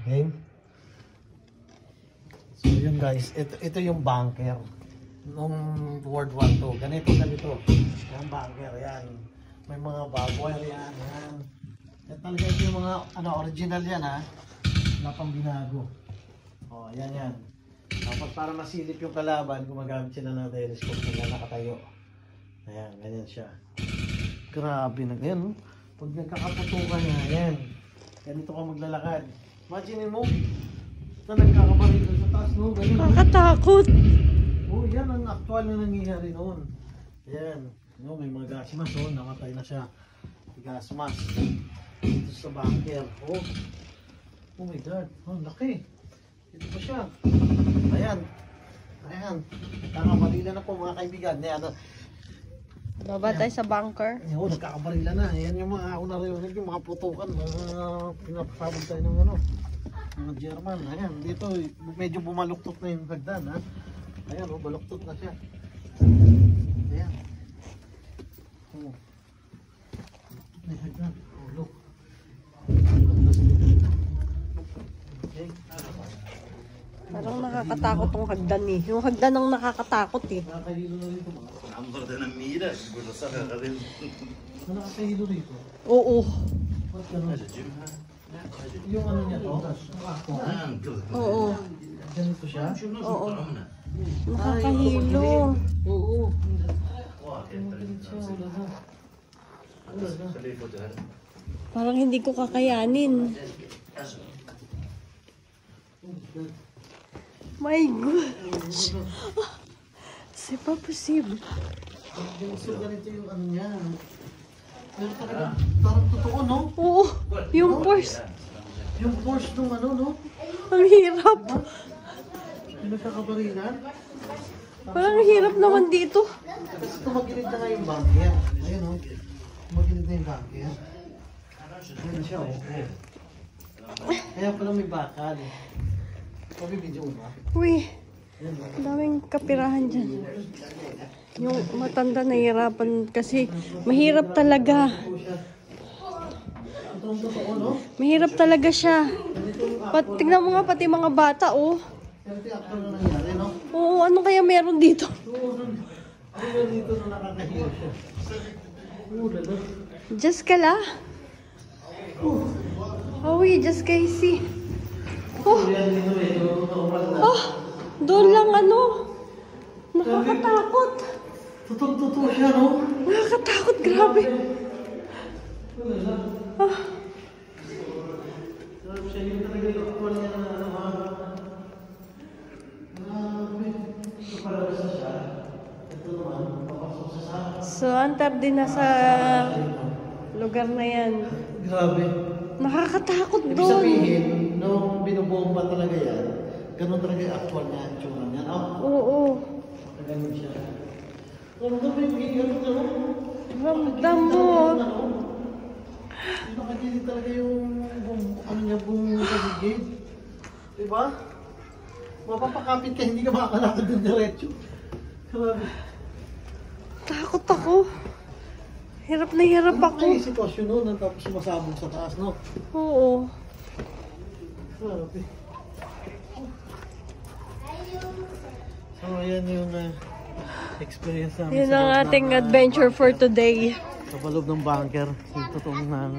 Okay? So yun guys, ito yung bunker nung World War II. Ganito. Yung bunker, yan. May mga barbwire yan. Yan talaga ito yung mga original yan ha. Wala pang binago. O, yan. Tapos para masilip yung kalaban, gumagamit sila ng telescope na nakatayo. Ayan, ganyan siya. Grabe na yan. Pag nagkakaputukan na, yan. Ganito ka maglalakad. Imagine mo, na nagkakabaril sa taas, no? Ganyan, Nakakatakot. Oh, yan ang actual na nangyayari noon. Ayan. No, may mga gas mask, oh, namatay na siya. Gas mask. Dito sa bunker. Oh my God. Oh, laki. Ito pa siya. Ayan. Nagkakabarila na po mga kaibigan. Ayan. Baba tayo sa bunker. Oo, nagkakabarila na. Ayan yung mga ako narinig, yung mga putukan. Pinapasabog tayo ng mga German. Ayan, dito medyo bumaluktot na yung hagdan. Ha? Ayan, baluktot na siya. Ayan. May hagdan. Look. Okay. Parang nakakatakot tong hagdan eh. Yung hagdan ang nakakatakot eh. Nakakahilo na rito mga. Amber din ang mira, siguro sa kakarin. Nakakahilo rito. Oo. Ba't ganun? Yung ano niya to? Oo. Ganito siya? Oo. Nakakahilo. Oo. Parang hindi ko kakayanin. My gosh. C'est pas possible. So ganito yung ano niya. Pero talaga, parang totoo, no? Oo. Yung force. Yung force nung ano, no? Ang hirap. Yung nagkakabarilan. Parang hirap naman dito. Kasi tumagilid na nga yung bunker. Ayun, no? Tumagilid na yung bunker. Ayun siya, okay. Kaya pala may bakal. Pabibidyo ba? Uy. Ang daming kapirahan dyan. Yung matanda nahihirapan kasi mahirap talaga. Mahirap talaga siya. Tingnan mo nga pati mga bata, oh. Oo, ano kaya meron dito? Just kala. Oh, just Casey. Oh. Doon lang ano. Nakakatakot. Totoo siya, no? Nakakatakot, grabe. Ah. So, antar din na sa lugar na yan. Grabe. Nakakatakot Ibig doon. sabihin, nung binubomba talaga yan, ganun talaga yung actual niya, ang tsura niya, no? Oo. Ganun siya. Ramdam mo yung ganun, no? Ramdam mo. Nakagilid talaga yung ano niya, paligid. Diba? Mapapakapit ka, hindi ka makakalakad ng diretso. Grabe. Takot ako. Hirap na hirap Ano ako. yung sitwasyon nun, tapos sumasabog sa taas, no? Oo. Grabe. So, ayan yung experience namin Yun ang ating adventure for today. sa loob ng bunker. Yung totoong ng